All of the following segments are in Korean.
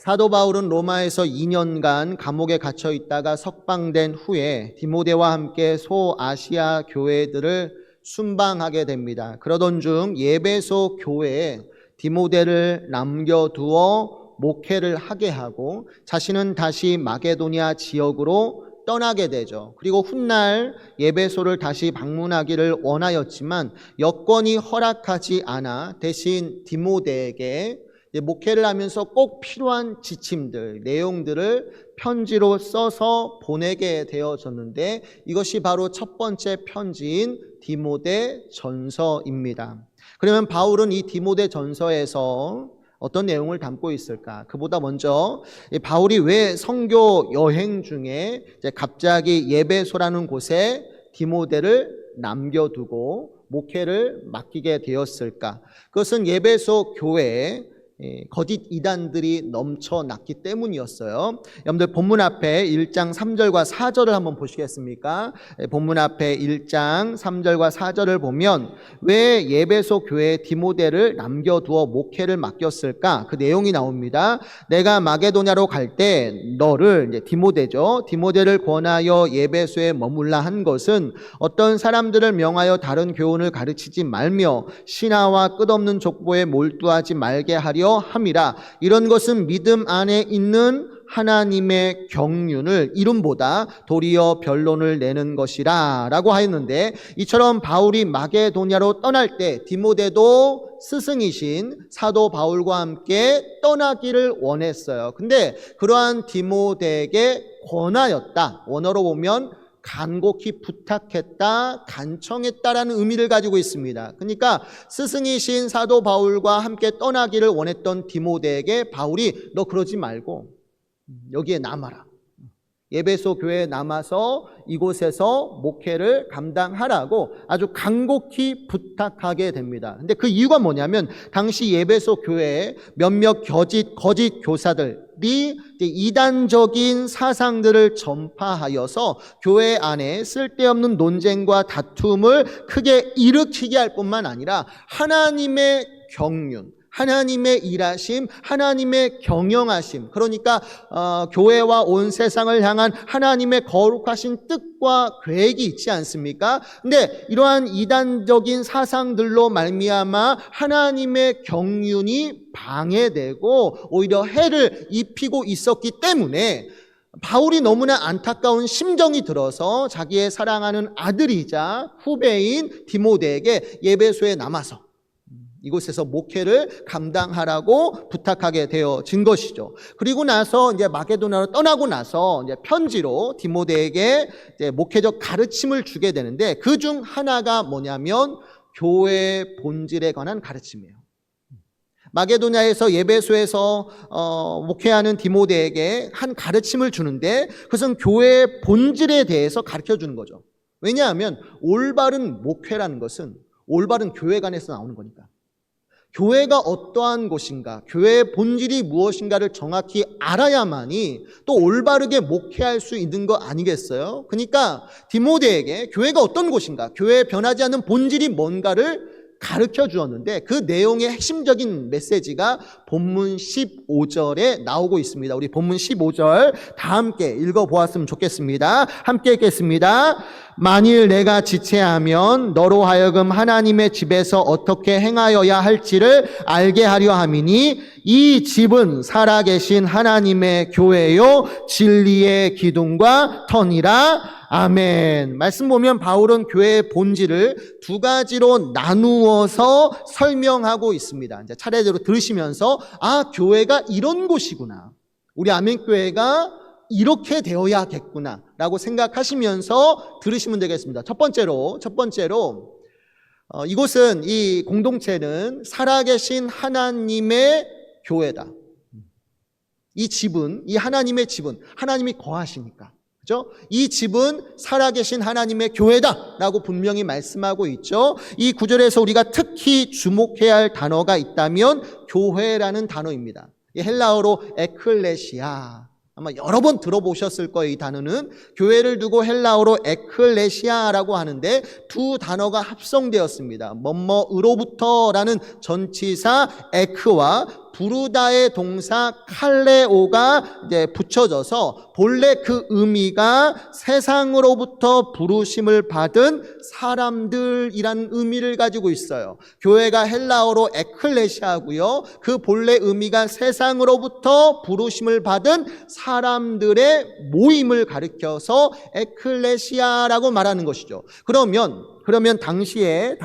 사도 바울은 로마에서 2년간 감옥에 갇혀 있다가 석방된 후에 디모데와 함께 소아시아 교회들을 순방하게 됩니다. 그러던 중 예배소 교회에 디모데를 남겨두어 목회를 하게 하고 자신은 다시 마게도니아 지역으로 떠나게 되죠. 그리고 훗날 예배소를 다시 방문하기를 원하였지만 여건이 허락하지 않아 대신 디모데에게 목회를 하면서 꼭 필요한 지침들, 내용들을 편지로 써서 보내게 되어졌는데 이것이 바로 첫 번째 편지인 디모데 전서입니다. 그러면 바울은 이 디모데 전서에서 어떤 내용을 담고 있을까? 그보다 먼저 바울이 왜 선교 여행 중에 갑자기 예배소라는 곳에 디모데를 남겨두고 목회를 맡기게 되었을까? 그것은 예배소 교회에 거짓 이단들이 넘쳐났기 때문이었어요. 여러분들 본문 앞에 1장 3절과 4절을 한번 보시겠습니까? 본문 앞에 1장 3절과 4절을 보면 왜 예배소 교회에 디모데를 남겨두어 목회를 맡겼을까? 그 내용이 나옵니다. 내가 마게도냐로 갈 때 너를, 디모데죠, 디모데를 권하여 예배소에 머물라 한 것은 어떤 사람들을 명하여 다른 교훈을 가르치지 말며 신하와 끝없는 족보에 몰두하지 말게 하려 함이라. 이런 것은 믿음 안에 있는 하나님의 경륜을 이름보다 도리어 변론을 내는 것이라 라고 하였는데, 이처럼 바울이 마게도냐로 떠날 때 디모데도 스승이신 사도 바울과 함께 떠나기를 원했어요. 근데 그러한 디모데에게 권하였다, 원어로 보면 간곡히 부탁했다, 간청했다라는 의미를 가지고 있습니다. 그러니까 스승이신 사도 바울과 함께 떠나기를 원했던 디모데에게 바울이 너 그러지 말고 여기에 남아라, 예배소 교회에 남아서 이곳에서 목회를 감당하라고 아주 간곡히 부탁하게 됩니다. 근데 그 이유가 뭐냐면 당시 예배소 교회에 몇몇 거짓 교사들이 이단적인 사상들을 전파하여서 교회 안에 쓸데없는 논쟁과 다툼을 크게 일으키게 할 뿐만 아니라 하나님의 경륜, 하나님의 일하심, 하나님의 경영하심, 그러니까 교회와 온 세상을 향한 하나님의 거룩하신 뜻과 계획이 있지 않습니까? 근데 이러한 이단적인 사상들로 말미암아 하나님의 경륜이 방해되고 오히려 해를 입히고 있었기 때문에 바울이 너무나 안타까운 심정이 들어서 자기의 사랑하는 아들이자 후배인 디모데에게 예배소에 남아서 이곳에서 목회를 감당하라고 부탁하게 되어진 것이죠. 그리고 나서 이제 마게도냐로 떠나고 나서 이제 편지로 디모데에게 이제 목회적 가르침을 주게 되는데 그 중 하나가 뭐냐면 교회의 본질에 관한 가르침이에요. 마게도냐에서 예배소에서 목회하는 디모데에게 한 가르침을 주는데 그것은 교회의 본질에 대해서 가르쳐 주는 거죠. 왜냐하면 올바른 목회라는 것은 올바른 교회관에서 나오는 거니까. 교회가 어떠한 곳인가, 교회의 본질이 무엇인가를 정확히 알아야만이 또 올바르게 목회할 수 있는 거 아니겠어요? 그러니까 디모데에게 교회가 어떤 곳인가, 교회의 변하지 않는 본질이 뭔가를 가르쳐 주었는데 그 내용의 핵심적인 메시지가 본문 15절에 나오고 있습니다. 우리 본문 15절 다 함께 읽어보았으면 좋겠습니다. 함께 읽겠습니다. 만일 내가 지체하면 너로 하여금 하나님의 집에서 어떻게 행하여야 할지를 알게 하려 함이니 이 집은 살아계신 하나님의 교회요 진리의 기둥과 터니라. 아멘. 말씀 보면 바울은 교회의 본질을 두 가지로 나누어서 설명하고 있습니다. 이제 차례대로 들으시면서 교회가 이런 곳이구나, 우리 아멘교회가 이렇게 되어야겠구나 라고 생각하시면서 들으시면 되겠습니다. 첫 번째로 이곳은, 이 공동체는 살아계신 하나님의 교회다. 이 집은, 이 하나님의 집은 하나님이 거하시니까, 그렇죠? 이 집은 살아계신 하나님의 교회다라고 분명히 말씀하고 있죠. 이 구절에서 우리가 특히 주목해야 할 단어가 있다면 교회라는 단어입니다. 이 헬라어로 에클레시아, 아마 여러 번 들어보셨을 거예요. 이 단어는 교회를 두고 헬라어로 에클레시아라고 하는데 두 단어가 합성되었습니다. 뭐뭐으로부터라는 전치사 에크와 부르다의 동사 칼레오가 이제 붙여져서 본래 그 의미가 세상으로부터 부르심을 받은 사람들이라는 의미를 가지고 있어요. 교회가 헬라어로 에클레시아고요. 그 본래 의미가 세상으로부터 부르심을 받은 사람들의 모임을 가리켜서 에클레시아라고 말하는 것이죠. 그러면 당시에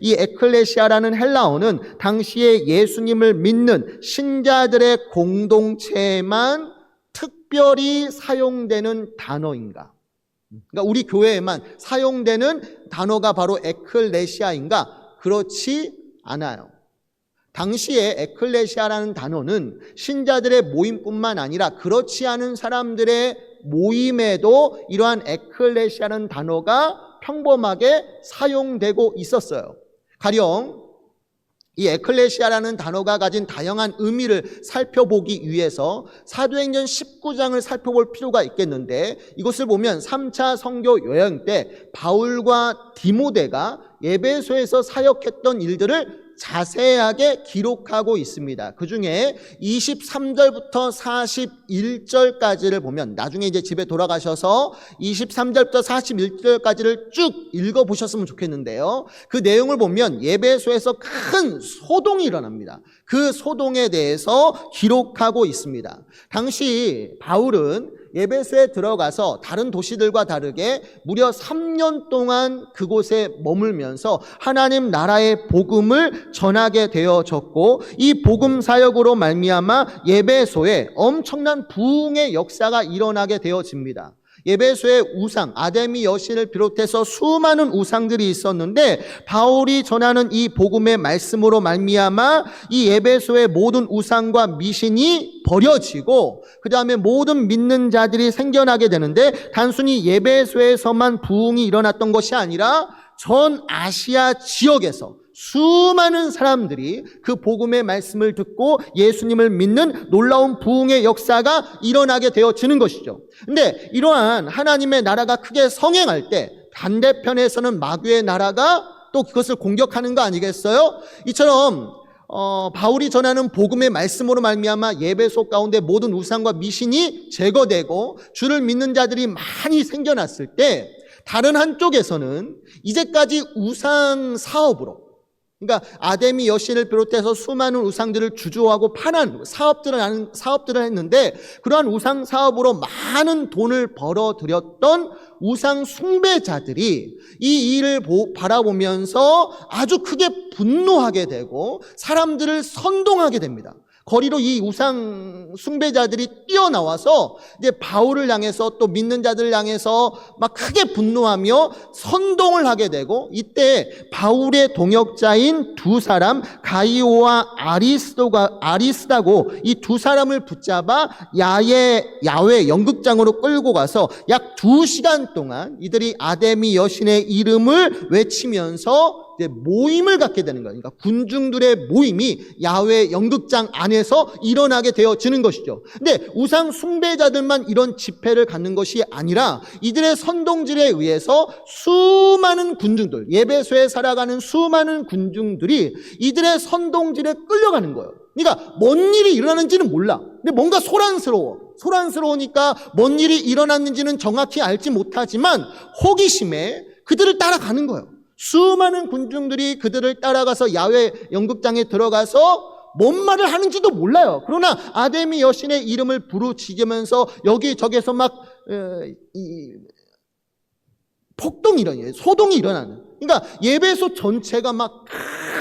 이 에클레시아라는 헬라어는 당시에 예수님을 믿는 신자들의 공동체에만 특별히 사용되는 단어인가? 그러니까 우리 교회에만 사용되는 단어가 바로 에클레시아인가? 그렇지 않아요. 당시에 에클레시아라는 단어는 신자들의 모임뿐만 아니라 그렇지 않은 사람들의 모임에도 이러한 에클레시아라는 단어가 평범하게 사용되고 있었어요. 가령 이 에클레시아라는 단어가 가진 다양한 의미를 살펴보기 위해서 사도행전 19장을 살펴볼 필요가 있겠는데, 이것을 보면 3차 선교 여행 때 바울과 디모데가 에베소에서 사역했던 일들을 자세하게 기록하고 있습니다. 그 중에 23절부터 41절까지를 보면, 나중에 이제 집에 돌아가셔서 23절부터 41절까지를 쭉 읽어보셨으면 좋겠는데요. 그 내용을 보면 에베소에서 큰 소동이 일어납니다. 그 소동에 대해서 기록하고 있습니다. 당시 바울은 에베소에 들어가서 다른 도시들과 다르게 무려 3년 동안 그곳에 머물면서 하나님 나라의 복음을 전하게 되어졌고, 이 복음 사역으로 말미암아 에베소에 엄청난 부흥의 역사가 일어나게 되어집니다. 에베소의 우상, 아데미 여신을 비롯해서 수많은 우상들이 있었는데 바울이 전하는 이 복음의 말씀으로 말미암아 이 에베소의 모든 우상과 미신이 버려지고 그 다음에 모든 믿는 자들이 생겨나게 되는데, 단순히 에베소에서만 부흥이 일어났던 것이 아니라 전 아시아 지역에서 수많은 사람들이 그 복음의 말씀을 듣고 예수님을 믿는 놀라운 부흥의 역사가 일어나게 되어지는 것이죠. 근데 이러한 하나님의 나라가 크게 성행할 때 반대편에서는 마귀의 나라가 또 그것을 공격하는 거 아니겠어요? 이처럼 바울이 전하는 복음의 말씀으로 말미암아 에베소 가운데 모든 우상과 미신이 제거되고 주를 믿는 자들이 많이 생겨났을 때, 다른 한쪽에서는 이제까지 우상 사업으로, 그러니까 아데미 여신을 비롯해서 수많은 우상들을 주조하고 파는 사업들을 했는데, 그러한 우상 사업으로 많은 돈을 벌어들였던 우상 숭배자들이 이 일을 바라보면서 아주 크게 분노하게 되고 사람들을 선동하게 됩니다. 거리로 이 우상 숭배자들이 뛰어나와서 이제 바울을 향해서 또 믿는 자들을 향해서 막 크게 분노하며 선동을 하게 되고, 이때 바울의 동역자인 두 사람 가이오와 아리스다고 이 두 사람을 붙잡아 야외 연극장으로 끌고 가서 약 2시간 동안 이들이 아데미 여신의 이름을 외치면서 모임을 갖게 되는 거예요. 그러니까 군중들의 모임이 야외 연극장 안에서 일어나게 되어지는 것이죠. 근데 우상 숭배자들만 이런 집회를 갖는 것이 아니라 이들의 선동질에 의해서 수많은 군중들, 에베소에 살아가는 수많은 군중들이 이들의 선동질에 끌려가는 거예요. 그러니까 뭔 일이 일어나는지는 몰라. 근데 뭔가 소란스러우니까 뭔 일이 일어났는지는 정확히 알지 못하지만 호기심에 그들을 따라가는 거예요. 수많은 군중들이 그들을 따라가서 야외 연극장에 들어가서 뭔 말을 하는지도 몰라요. 그러나 아데미 여신의 이름을 부르짖으면서 여기저기서 막 폭동이 일어나요. 소동이 일어나는. 그러니까 에베소 전체가 막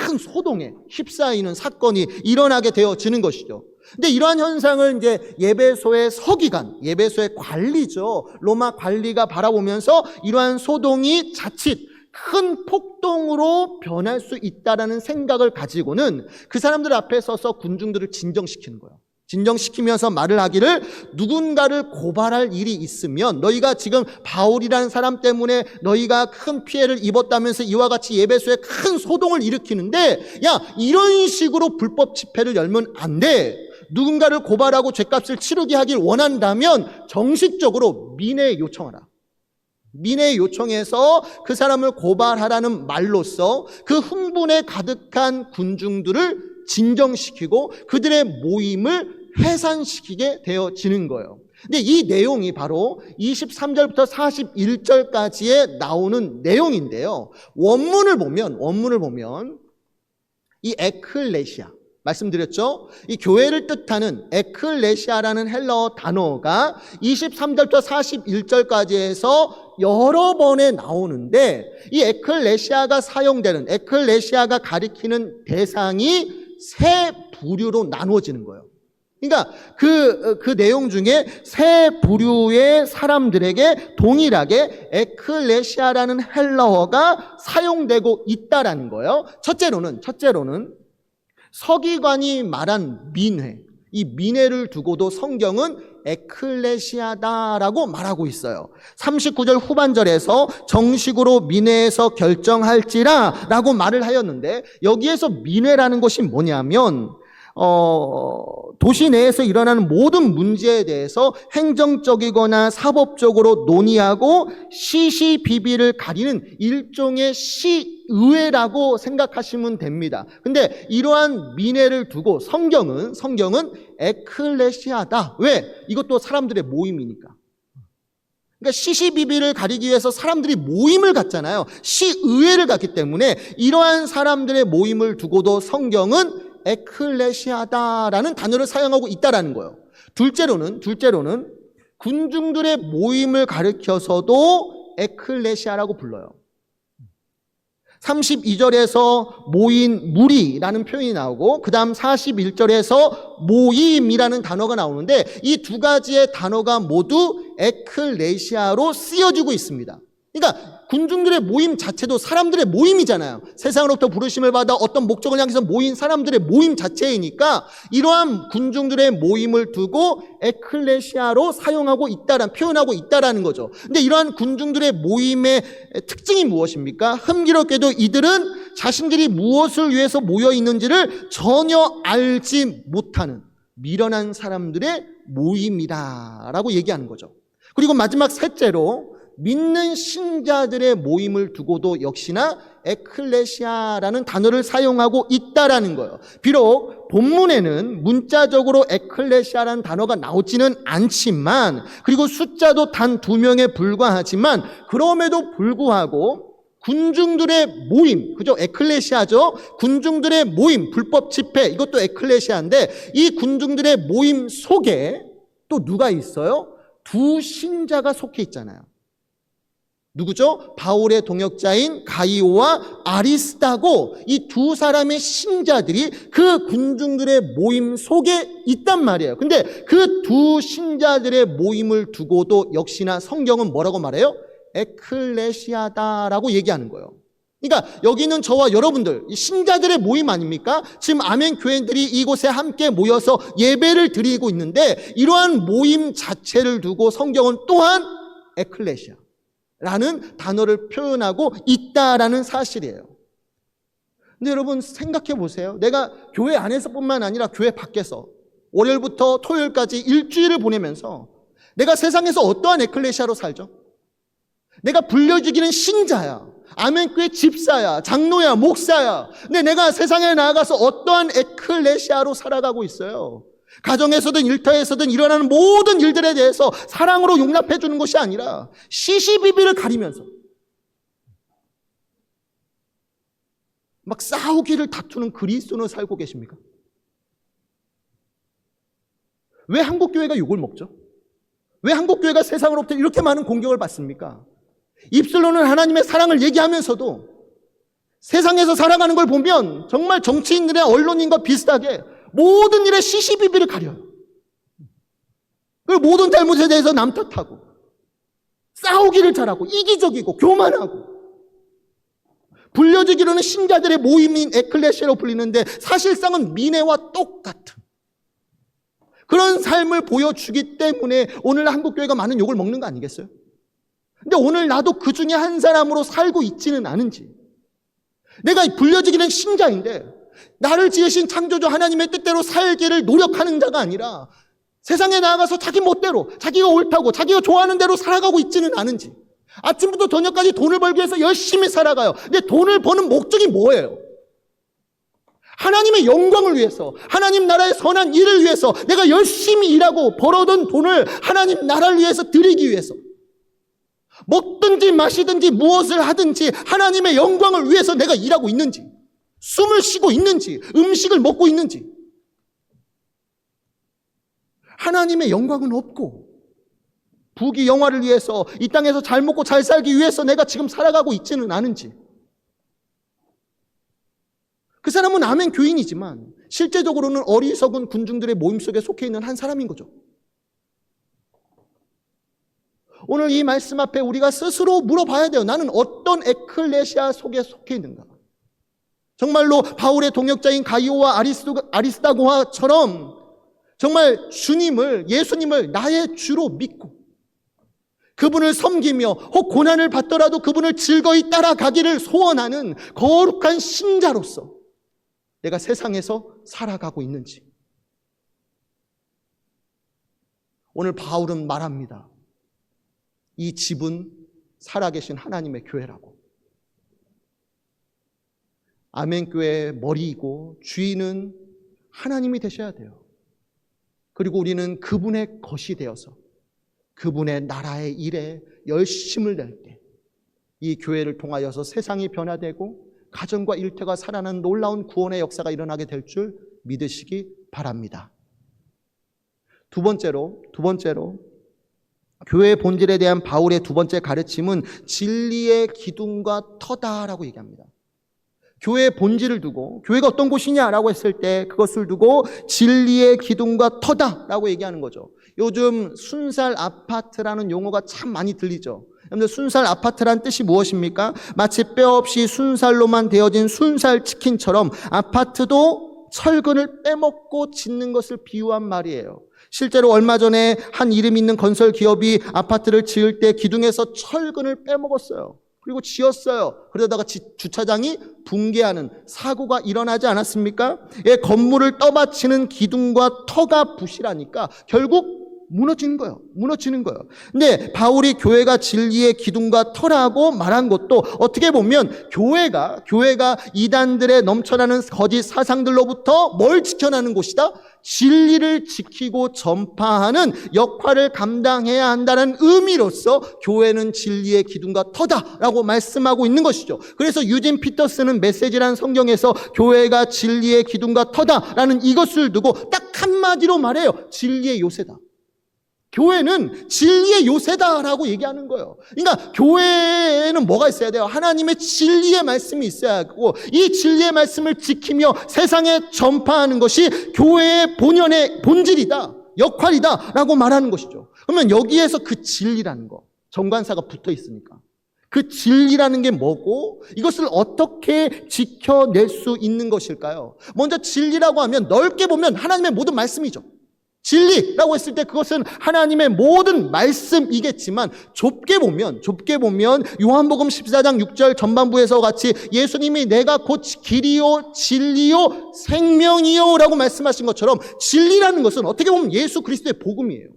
큰 소동에 휩싸이는 사건이 일어나게 되어지는 것이죠. 근데 이러한 현상을 이제 에베소의 서기관, 에베소의 관리죠. 로마 관리가 바라보면서 이러한 소동이 자칫 큰 폭동으로 변할 수 있다라는 생각을 가지고는 그 사람들 앞에 서서 군중들을 진정시키는 거예요. 진정시키면서 말을 하기를, 누군가를 고발할 일이 있으면 너희가 지금 바울이라는 사람 때문에 너희가 큰 피해를 입었다면서 이와 같이 에베소에 큰 소동을 일으키는데, 야, 이런 식으로 불법 집회를 열면 안 돼. 누군가를 고발하고 죄값을 치르게 하길 원한다면 정식적으로 민회에 요청하라. 민회에 요청해서 그 사람을 고발하라는 말로써 그 흥분에 가득한 군중들을 진정시키고 그들의 모임을 해산시키게 되어지는 거예요. 근데 이 내용이 바로 23절부터 41절까지에 나오는 내용인데요. 원문을 보면 이 에클레시아, 말씀드렸죠? 이 교회를 뜻하는 에클레시아라는 헬라어 단어가 23절부터 41절까지에서 여러 번에 나오는데, 이 에클레시아가 가리키는 대상이 세 부류로 나누어지는 거예요. 그러니까 그 내용 중에 세 부류의 사람들에게 동일하게 에클레시아라는 헬라어가 사용되고 있다라는 거예요. 첫째로는 서기관이 말한 민회, 이 민회를 두고도 성경은 에클레시아다라고 말하고 있어요. 39절 후반절에서 정식으로 민회에서 결정할지라 라고 말을 하였는데, 여기에서 민회라는 것이 뭐냐면 도시 내에서 일어나는 모든 문제에 대해서 행정적이거나 사법적으로 논의하고 시시비비를 가리는 일종의 시의회라고 생각하시면 됩니다. 근데 이러한 민회를 두고 성경은 에클레시아다. 왜? 이것도 사람들의 모임이니까. 그러니까 시시비비를 가리기 위해서 사람들이 모임을 갖잖아요. 시의회를 갖기 때문에 이러한 사람들의 모임을 두고도 성경은 에클레시아다라는 단어를 사용하고 있다라는 거예요. 둘째로는 군중들의 모임을 가리켜서도 에클레시아라고 불러요. 32절에서 모인 무리라는 표현이 나오고, 그 다음 41절에서 모임이라는 단어가 나오는데, 이 두 가지의 단어가 모두 에클레시아로 쓰여지고 있습니다. 그러니까 군중들의 모임 자체도 사람들의 모임이잖아요. 세상으로부터 부르심을 받아 어떤 목적을 향해서 모인 사람들의 모임 자체이니까 이러한 군중들의 모임을 두고 에클레시아로 사용하고 있다라는, 표현하고 있다라는 거죠. 근데 이러한 군중들의 모임의 특징이 무엇입니까? 흥미롭게도 이들은 자신들이 무엇을 위해서 모여 있는지를 전혀 알지 못하는 미련한 사람들의 모임이다라고 얘기하는 거죠. 그리고 마지막 셋째로, 믿는 신자들의 모임을 두고도 역시나 에클레시아라는 단어를 사용하고 있다라는 거예요. 비록 본문에는 문자적으로 에클레시아라는 단어가 나오지는 않지만, 그리고 숫자도 단 2명에 불과하지만, 그럼에도 불구하고 군중들의 모임, 그죠? 에클레시아죠? 군중들의 모임, 불법 집회, 이것도 에클레시아인데, 이 군중들의 모임 속에 또 누가 있어요? 두 신자가 속해 있잖아요. 누구죠? 바울의 동역자인 가이오와 아리스다고, 이 두 사람의 신자들이 그 군중들의 모임 속에 있단 말이에요. 근데 그 두 신자들의 모임을 두고도 역시나 성경은 뭐라고 말해요? 에클레시아다라고 얘기하는 거예요. 그러니까 여기는 저와 여러분들, 신자들의 모임 아닙니까? 지금 아멘 교회들이 이곳에 함께 모여서 예배를 드리고 있는데, 이러한 모임 자체를 두고 성경은 또한 에클레시아 라는 단어를 표현하고 있다라는 사실이에요. 근데 여러분 생각해 보세요. 내가 교회 안에서뿐만 아니라 교회 밖에서 월요일부터 토요일까지 일주일을 보내면서 내가 세상에서 어떠한 에클레시아로 살죠? 내가 불려지기는 신자야, 아멘교회 집사야, 장로야, 목사야. 근데 내가 세상에 나아가서 어떠한 에클레시아로 살아가고 있어요? 가정에서든 일터에서든 일어나는 모든 일들에 대해서 사랑으로 용납해 주는 것이 아니라 시시비비를 가리면서 막 싸우기를 다투는 그리스도인으로 살고 계십니까? 왜 한국교회가 욕을 먹죠? 왜 한국교회가 세상으로부터 이렇게 많은 공격을 받습니까? 입술로는 하나님의 사랑을 얘기하면서도 세상에서 살아가는 걸 보면 정말 정치인들의 언론인과 비슷하게 모든 일에 시시비비를 가려요. 그리고 모든 잘못에 대해서 남 탓하고 싸우기를 잘하고 이기적이고 교만하고, 불려지기로는 신자들의 모임인 에클레시아로 불리는데 사실상은 민회와 똑같은 그런 삶을 보여주기 때문에 오늘 한국교회가 많은 욕을 먹는 거 아니겠어요? 근데 오늘 나도 그 중에 한 사람으로 살고 있지는 않은지, 내가 불려지기는 신자인데 나를 지으신 창조주 하나님의 뜻대로 살기를 노력하는 자가 아니라 세상에 나아가서 자기 멋대로, 자기가 옳다고, 자기가 좋아하는 대로 살아가고 있지는 않은지, 아침부터 저녁까지 돈을 벌기 위해서 열심히 살아가요. 근데 돈을 버는 목적이 뭐예요? 하나님의 영광을 위해서, 하나님 나라의 선한 일을 위해서 내가 열심히 일하고 벌어둔 돈을 하나님 나라를 위해서 드리기 위해서, 먹든지 마시든지 무엇을 하든지 하나님의 영광을 위해서 내가 일하고 있는지, 숨을 쉬고 있는지, 음식을 먹고 있는지, 하나님의 영광은 없고 부귀 영화를 위해서 이 땅에서 잘 먹고 잘 살기 위해서 내가 지금 살아가고 있지는 않은지, 그 사람은 아멘 교인이지만 실제적으로는 어리석은 군중들의 모임 속에 속해 있는 한 사람인 거죠. 오늘 이 말씀 앞에 우리가 스스로 물어봐야 돼요. 나는 어떤 에클레시아 속에 속해 있는가? 정말로 바울의 동역자인 가이오와 아리스다고처럼 정말 예수님을 나의 주로 믿고 그분을 섬기며 혹 고난을 받더라도 그분을 즐거이 따라가기를 소원하는 거룩한 신자로서 내가 세상에서 살아가고 있는지. 오늘 바울은 말합니다. 이 집은 살아계신 하나님의 교회라고. 아멘교회의 머리이고 주인은 하나님이 되셔야 돼요. 그리고 우리는 그분의 것이 되어서 그분의 나라의 일에 열심을 낼 때 이 교회를 통하여서 세상이 변화되고 가정과 일터가 살아나는 놀라운 구원의 역사가 일어나게 될 줄 믿으시기 바랍니다. 두 번째로 교회의 본질에 대한 바울의 두 번째 가르침은 진리의 기둥과 터다라고 얘기합니다. 교회의 본질을 두고 교회가 어떤 곳이냐라고 했을 때 그것을 두고 진리의 기둥과 터다라고 얘기하는 거죠. 요즘 순살 아파트라는 용어가 참 많이 들리죠. 여러분들, 순살 아파트란 뜻이 무엇입니까? 마치 뼈 없이 순살로만 되어진 순살 치킨처럼 아파트도 철근을 빼먹고 짓는 것을 비유한 말이에요. 실제로 얼마 전에 한 이름 있는 건설 기업이 아파트를 지을 때 기둥에서 철근을 빼먹었어요. 그리고 지었어요. 그러다가 주차장이 붕괴하는 사고가 일어나지 않았습니까? 건물을 떠받치는 기둥과 터가 부실하니까 결국 무너지는 거예요. 근데 바울이 교회가 진리의 기둥과 터라고 말한 것도 어떻게 보면 교회가 이단들의 넘쳐나는 거짓 사상들로부터 뭘 지켜나는 곳이다? 진리를 지키고 전파하는 역할을 감당해야 한다는 의미로서 교회는 진리의 기둥과 터다라고 말씀하고 있는 것이죠. 그래서 유진 피터스는 메시지란 성경에서 교회가 진리의 기둥과 터다라는 이것을 두고 딱 한마디로 말해요. 진리의 요새다. 교회는 진리의 요새다라고 얘기하는 거예요. 그러니까 교회에는 뭐가 있어야 돼요? 하나님의 진리의 말씀이 있어야 하고 이 진리의 말씀을 지키며 세상에 전파하는 것이 교회의 본질이다, 역할이다라고 말하는 것이죠. 그러면 여기에서 그 진리라는 거, 정관사가 붙어 있으니까 그 진리라는 게 뭐고 이것을 어떻게 지켜낼 수 있는 것일까요? 먼저 진리라고 하면 넓게 보면 하나님의 모든 말씀이죠. 진리라고 했을 때 그것은 하나님의 모든 말씀이겠지만 좁게 보면 요한복음 14장 6절 전반부에서 같이 예수님이 내가 곧 길이요 진리요 생명이요 라고 말씀하신 것처럼 진리라는 것은 어떻게 보면 예수 그리스도의 복음이에요.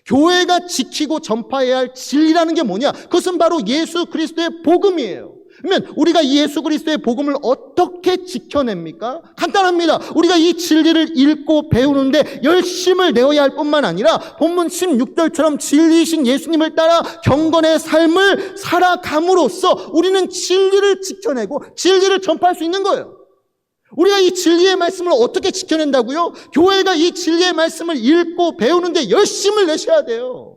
교회가 지키고 전파해야 할 진리라는 게 뭐냐? 그것은 바로 예수 그리스도의 복음이에요. 그러면 우리가 이 예수 그리스도의 복음을 어떻게 지켜냅니까? 간단합니다. 우리가 이 진리를 읽고 배우는데 열심을 내어야 할 뿐만 아니라 본문 16절처럼 진리이신 예수님을 따라 경건의 삶을 살아감으로써 우리는 진리를 지켜내고 진리를 전파할 수 있는 거예요. 우리가 이 진리의 말씀을 어떻게 지켜낸다고요? 교회가 이 진리의 말씀을 읽고 배우는데 열심을 내셔야 돼요.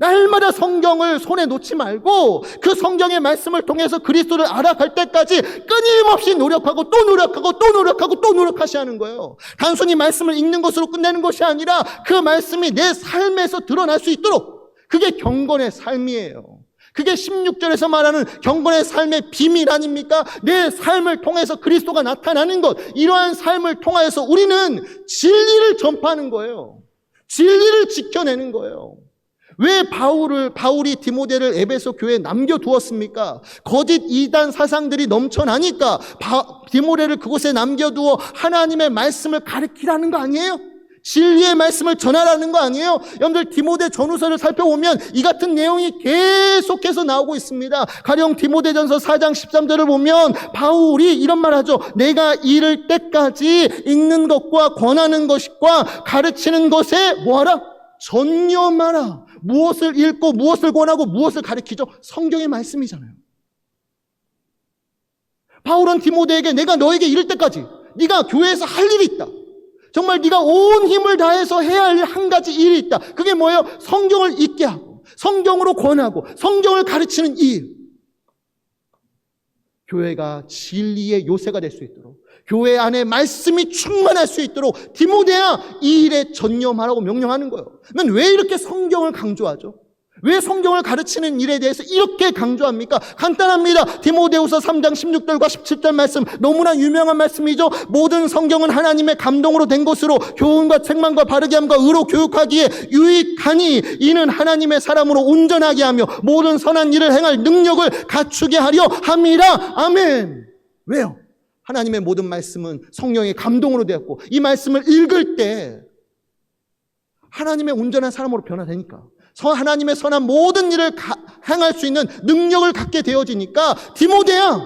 날마다 성경을 손에 놓지 말고 그 성경의 말씀을 통해서 그리스도를 알아갈 때까지 끊임없이 노력하고 또 노력하셔야 하는 거예요. 단순히 말씀을 읽는 것으로 끝내는 것이 아니라 그 말씀이 내 삶에서 드러날 수 있도록, 그게 경건의 삶이에요. 그게 16절에서 말하는 경건의 삶의 비밀 아닙니까? 내 삶을 통해서 그리스도가 나타나는 것, 이러한 삶을 통하여서 우리는 진리를 전파하는 거예요. 진리를 지켜내는 거예요. 왜 바울이 디모데를 에베소 교회에 남겨두었습니까? 거짓 이단 사상들이 넘쳐나니까 디모데를 그곳에 남겨두어 하나님의 말씀을 가르치라는 거 아니에요? 진리의 말씀을 전하라는 거 아니에요? 여러분들 디모데 전후서를 살펴보면 이 같은 내용이 계속해서 나오고 있습니다. 가령 디모데전서 4장 13절을 보면 바울이 이런 말 하죠. 내가 이를 때까지 읽는 것과 권하는 것과 가르치는 것에 뭐하라? 전념하라. 무엇을 읽고 무엇을 권하고 무엇을 가르치죠? 성경의 말씀이잖아요. 바울은 디모데에게 내가 너에게 이를 때까지 네가 교회에서 할 일이 있다. 정말 네가 온 힘을 다해서 해야 할 한 가지 일이 있다. 그게 뭐예요? 성경을 읽게 하고 성경으로 권하고 성경을 가르치는 일. 교회가 진리의 요새가 될 수 있도록, 교회 안에 말씀이 충만할 수 있도록 디모데야 이 일에 전념하라고 명령하는 거예요. 그러면 왜 이렇게 성경을 강조하죠? 왜 성경을 가르치는 일에 대해서 이렇게 강조합니까? 간단합니다. 디모데후서 3장 16절과 17절 말씀, 너무나 유명한 말씀이죠. 모든 성경은 하나님의 감동으로 된 것으로 교훈과 책망과 바르게 함과 의로 교육하기에 유익하니 이는 하나님의 사람으로 온전하게 하며 모든 선한 일을 행할 능력을 갖추게 하려 함이라. 아멘. 왜요? 하나님의 모든 말씀은 성령의 감동으로 되었고 이 말씀을 읽을 때 하나님의 온전한 사람으로 변화되니까 하나님의 선한 모든 일을 행할 수 있는 능력을 갖게 되어지니까 디모데야,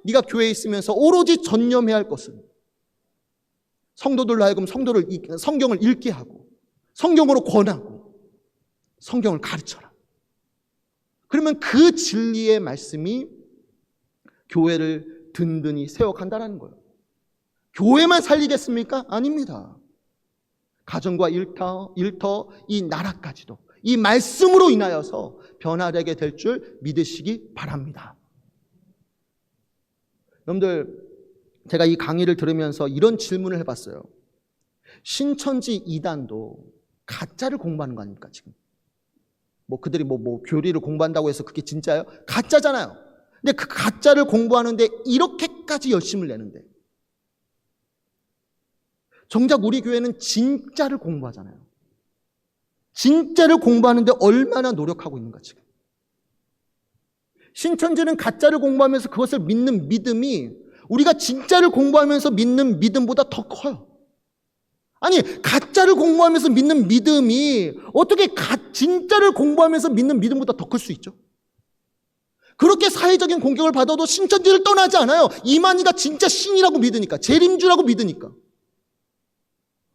네가 교회에 있으면서 오로지 전념해야 할 것은 성도들로 하여금 성경을 읽게 하고 성경으로 권하고 성경을 가르쳐라. 그러면 그 진리의 말씀이 교회를 든든히 세워간다는 거예요. 교회만 살리겠습니까? 아닙니다. 가정과 일터, 이 나라까지도 이 말씀으로 인하여서 변화되게 될 줄 믿으시기 바랍니다. 여러분들, 제가 이 강의를 들으면서 이런 질문을 해봤어요. 신천지 이단도 가짜를 공부하는 거 아닙니까, 지금? 그들이 교리를 공부한다고 해서 그게 진짜예요? 가짜잖아요. 근데 그 가짜를 공부하는데 이렇게까지 열심을 내는데 정작 우리 교회는 진짜를 공부하잖아요. 진짜를 공부하는데 얼마나 노력하고 있는가 지금. 신천지는 가짜를 공부하면서 그것을 믿는 믿음이 우리가 진짜를 공부하면서 믿는 믿음보다 더 커요. 아니, 가짜를 공부하면서 믿는 믿음이 어떻게 진짜를 공부하면서 믿는 믿음보다 더 클 수 있죠? 그렇게 사회적인 공격을 받아도 신천지를 떠나지 않아요. 이만희가 진짜 신이라고 믿으니까, 재림주라고 믿으니까.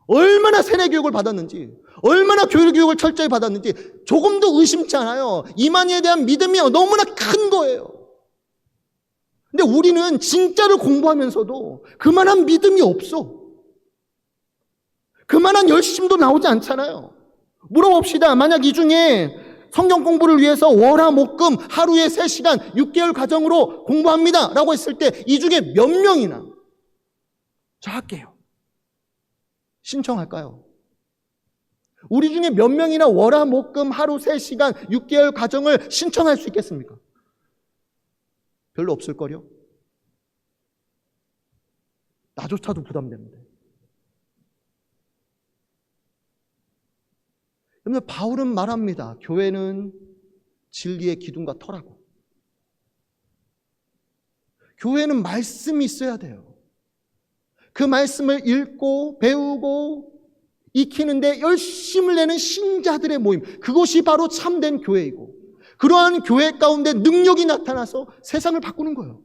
얼마나 세례교육을 받았는지, 얼마나 교육을 철저히 받았는지 조금도 의심치 않아요. 이만희에 대한 믿음이 너무나 큰 거예요. 근데 우리는 진짜를 공부하면서도 그만한 믿음이 없어. 그만한 열심도 나오지 않잖아요. 물어봅시다. 만약 이 중에 성경 공부를 위해서 월화목금 하루에 3시간 6개월 과정으로 공부합니다 라고 했을 때 이 중에 몇 명이나 저 할게요 신청할까요? 우리 중에 몇 명이나 월화목금 하루 3시간 6개월 과정을 신청할 수 있겠습니까? 별로 없을걸요? 나조차도 부담되는데. 여러분, 바울은 말합니다. 교회는 진리의 기둥과 터라고. 교회는 말씀이 있어야 돼요. 그 말씀을 읽고 배우고 익히는데 열심을 내는 신자들의 모임, 그것이 바로 참된 교회이고 그러한 교회 가운데 능력이 나타나서 세상을 바꾸는 거예요.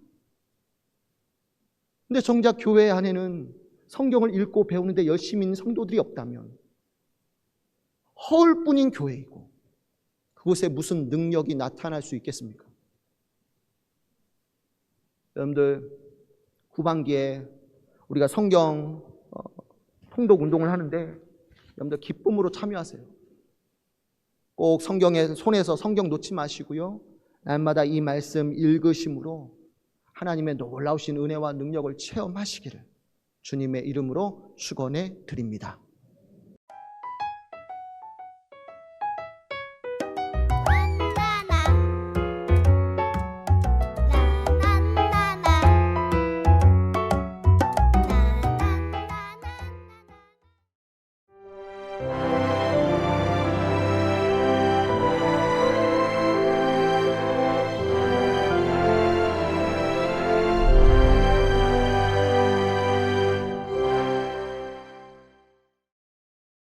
근데 정작 교회 안에는 성경을 읽고 배우는데 열심히 있는 성도들이 없다면 허울뿐인 교회이고 그곳에 무슨 능력이 나타날 수 있겠습니까? 여러분들, 후반기에 우리가 성경 통독 운동을 하는데 여러분들 기쁨으로 참여하세요. 꼭 성경에 손에서 성경 놓지 마시고요. 날마다 이 말씀 읽으심으로 하나님의 놀라우신 은혜와 능력을 체험하시기를 주님의 이름으로 축원해 드립니다.